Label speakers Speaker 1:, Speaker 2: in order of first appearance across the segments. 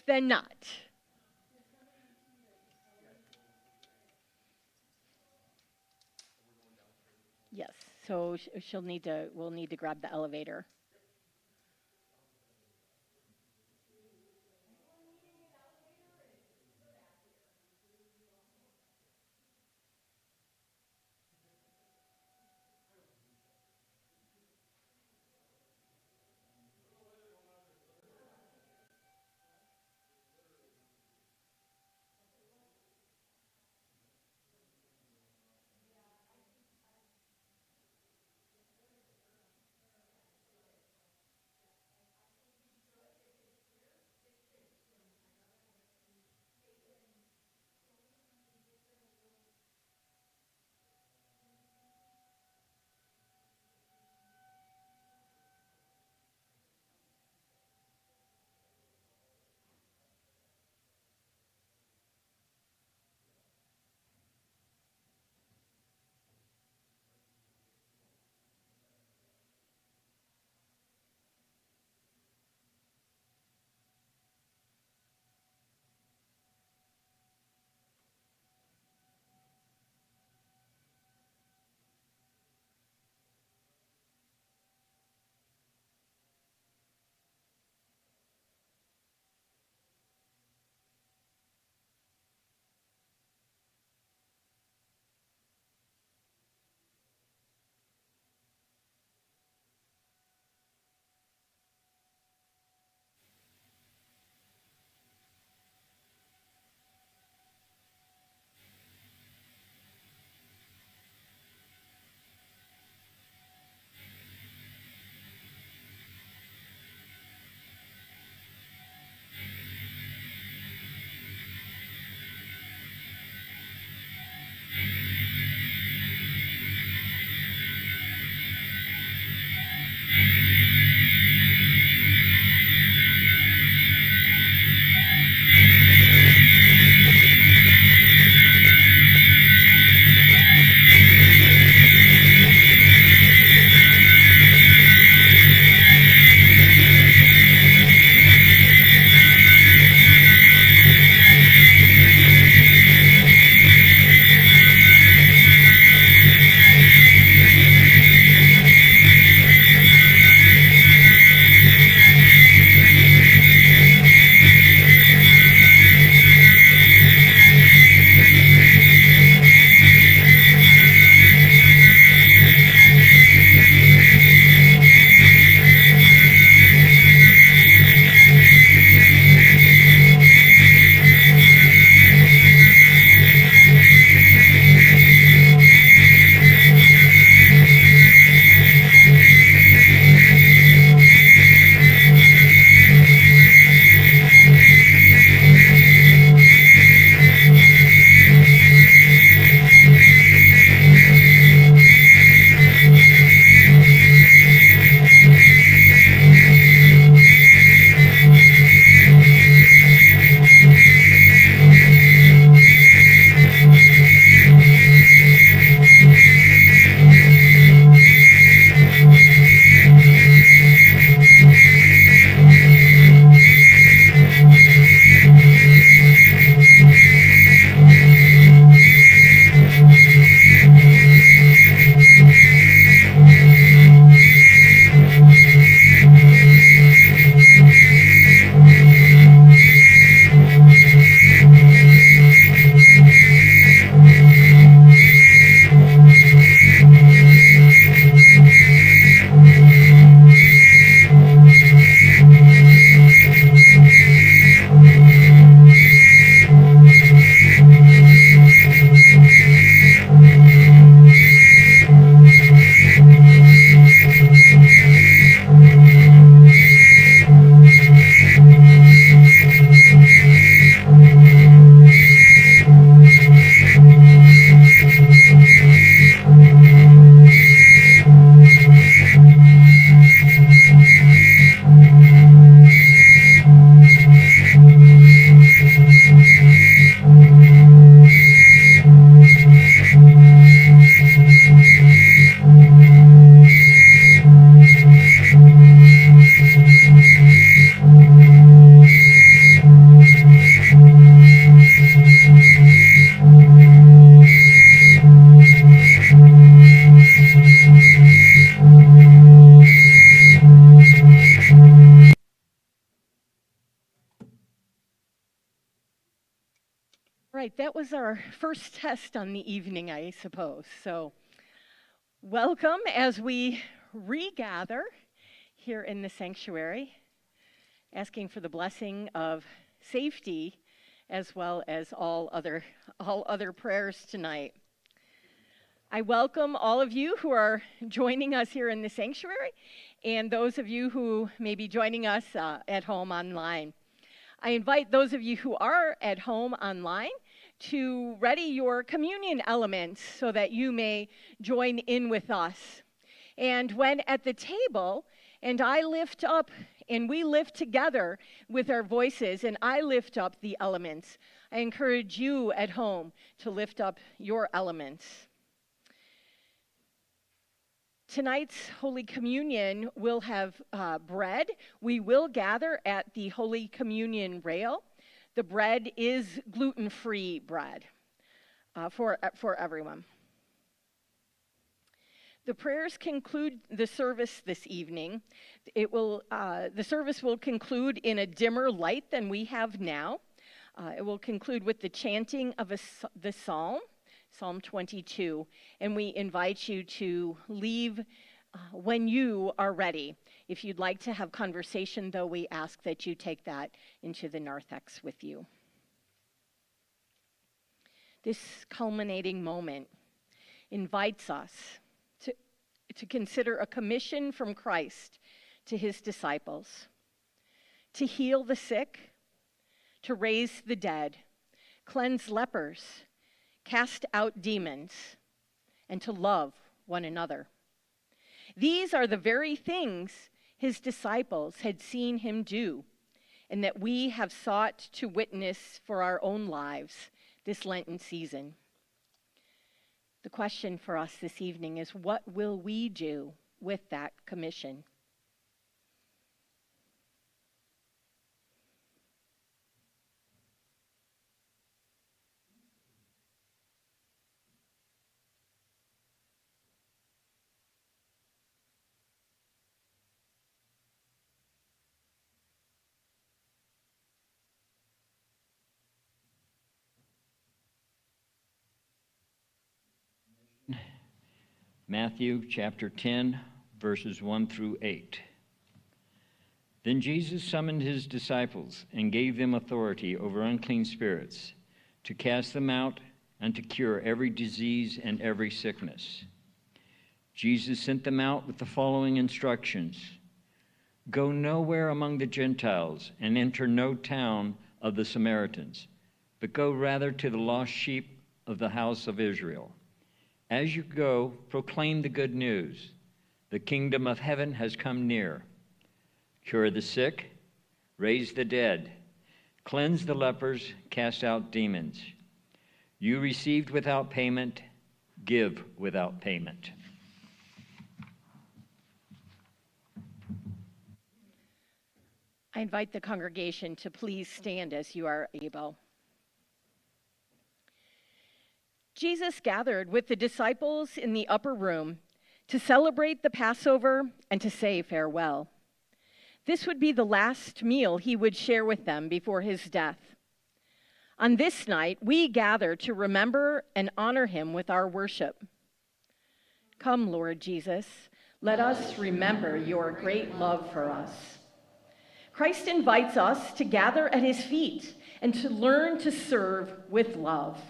Speaker 1: Than not. Yes. So she'll need to. We'll need to grab the elevator. that was our first test on the evening, I suppose. So welcome as we regather here in the sanctuary, asking for the blessing of safety as well as all other prayers tonight. I welcome all of you who are joining us here in the sanctuary and those of you who may be joining us at home online. I invite those of you who are at home online to ready your communion elements so that you may join in with us. And when at the table, and I lift up, and we lift together with our voices, and I lift up the elements, I encourage you at home to lift up your elements. Tonight's Holy Communion will have bread. We will gather at the Holy Communion rail. The bread is gluten-free bread for everyone. The prayers conclude the service this evening. The service will conclude in a dimmer light than we have now. It will conclude with the chanting of the psalm, Psalm 22, and we invite you to leave when you are ready. If you'd like to have conversation, though, we ask that you take that into the narthex with you. This culminating moment invites us to consider a commission from Christ to his disciples, to heal the sick, to raise the dead, cleanse lepers, cast out demons, and to love one another. These are the very things his disciples had seen him do, and that we have sought to witness for our own lives this Lenten season. The question for us this evening is, what will we do with that commission?
Speaker 2: Matthew chapter 10, verses 1 through 8. Then Jesus summoned his disciples and gave them authority over unclean spirits, to cast them out and to cure every disease and every sickness. Jesus sent them out with the following instructions: Go nowhere among the Gentiles and enter no town of the Samaritans, but go rather to the lost sheep of the house of Israel. As you go, proclaim the good news. The kingdom of heaven has come near. Cure the sick, raise the dead, cleanse the lepers, cast out demons. You received without payment, give without payment.
Speaker 1: I invite the congregation to please stand as you are able. Jesus gathered with the disciples in the upper room to celebrate the Passover and to say farewell. This would be the last meal he would share with them before his death. On this night, we gather to remember and honor him with our worship. Come, Lord Jesus, let us remember your great love for us. Christ invites us to gather at his feet and to learn to serve with love.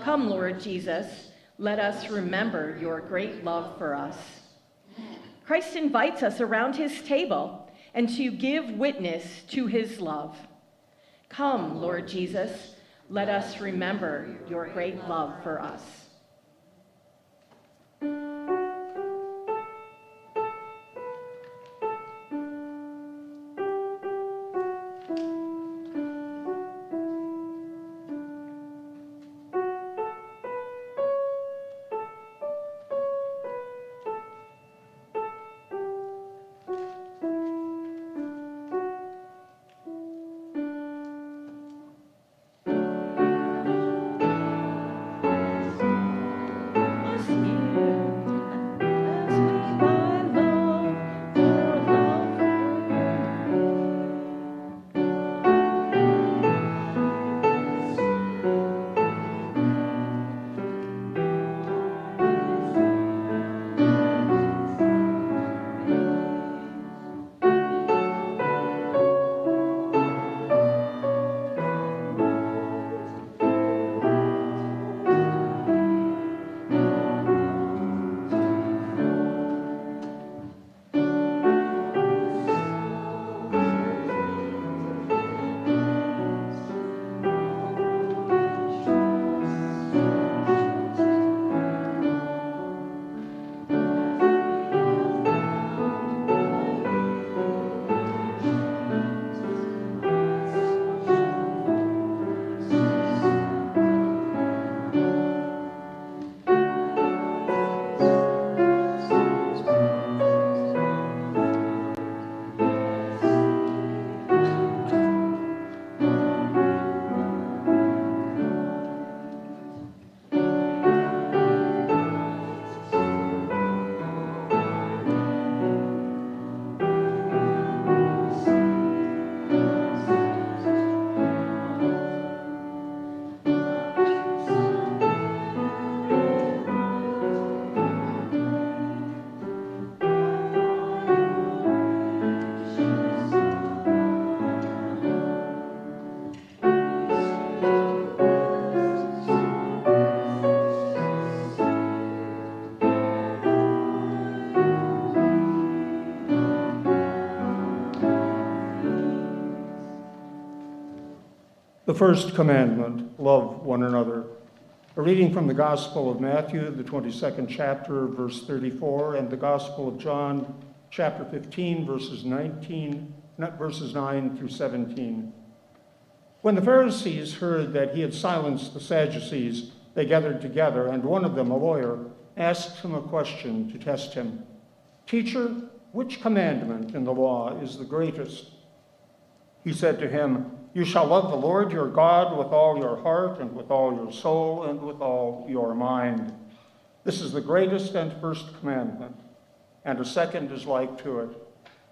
Speaker 1: Come, Lord Jesus, let us remember your great love for us. Christ invites us around his table and to give witness to his love. Come, Lord Jesus, let us remember your great love for us.
Speaker 3: The first commandment, love one another. A reading from the Gospel of Matthew, the 22nd chapter, verse 34, and the Gospel of John, chapter 15, verses 9 through 17. When the Pharisees heard that he had silenced the Sadducees, they gathered together, and one of them, a lawyer, asked him a question to test him. "Teacher, which commandment in the law is the greatest?" He said to him, "You shall love the Lord your God with all your heart and with all your soul and with all your mind. This is the greatest and first commandment, and a second is like to it.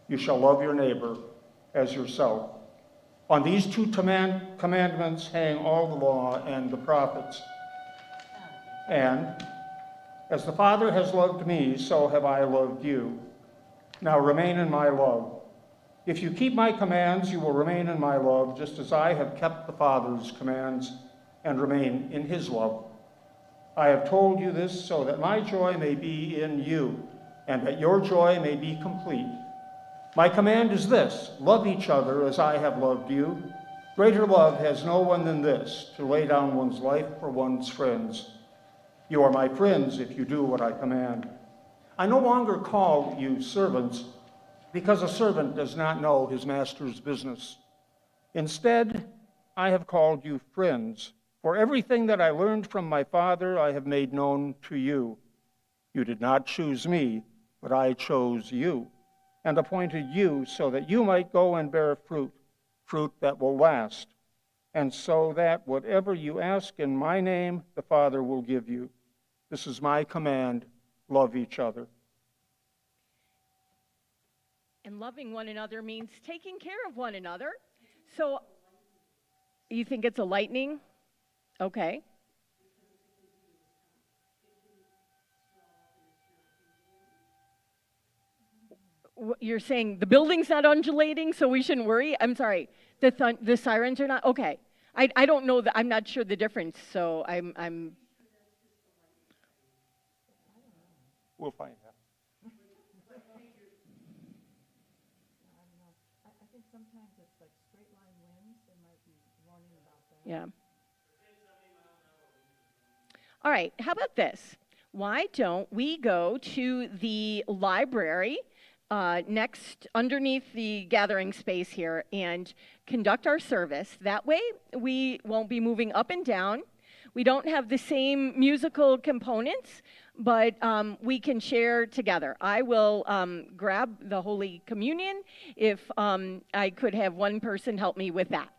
Speaker 3: You shall love your neighbor as yourself. On these two commandments hang all the law and the prophets. And as the Father has loved me, so have I loved you. Now remain in my love. If you keep my commands, you will remain in my love, just as I have kept the Father's commands and remain in his love. I have told you this so that my joy may be in you, and that your joy may be complete. My command is this: love each other as I have loved you. Greater love has no one than this, to lay down one's life for one's friends. You are my friends if you do what I command. I no longer call you servants, because a servant does not know his master's business. Instead, I have called you friends, for everything that I learned from my Father I have made known to you. You did not choose me, but I chose you, and appointed you so that you might go and bear fruit, fruit that will last, and so that whatever you ask in my name, the Father will give you. This is my command: love each other."
Speaker 1: And loving one another means taking care of one another. So, you think it's a lightning? Okay. You're saying the building's not undulating, so we shouldn't worry? I'm sorry. The sirens are not? Okay. I don't know. I'm not sure the difference, so I'm
Speaker 3: We'll find out.
Speaker 1: Yeah. All right, how about this? Why don't we go to the library next underneath the gathering space here and conduct our service? That way we won't be moving up and down. We don't have the same musical components, but we can share together. I will grab the Holy Communion if I could have one person help me with that.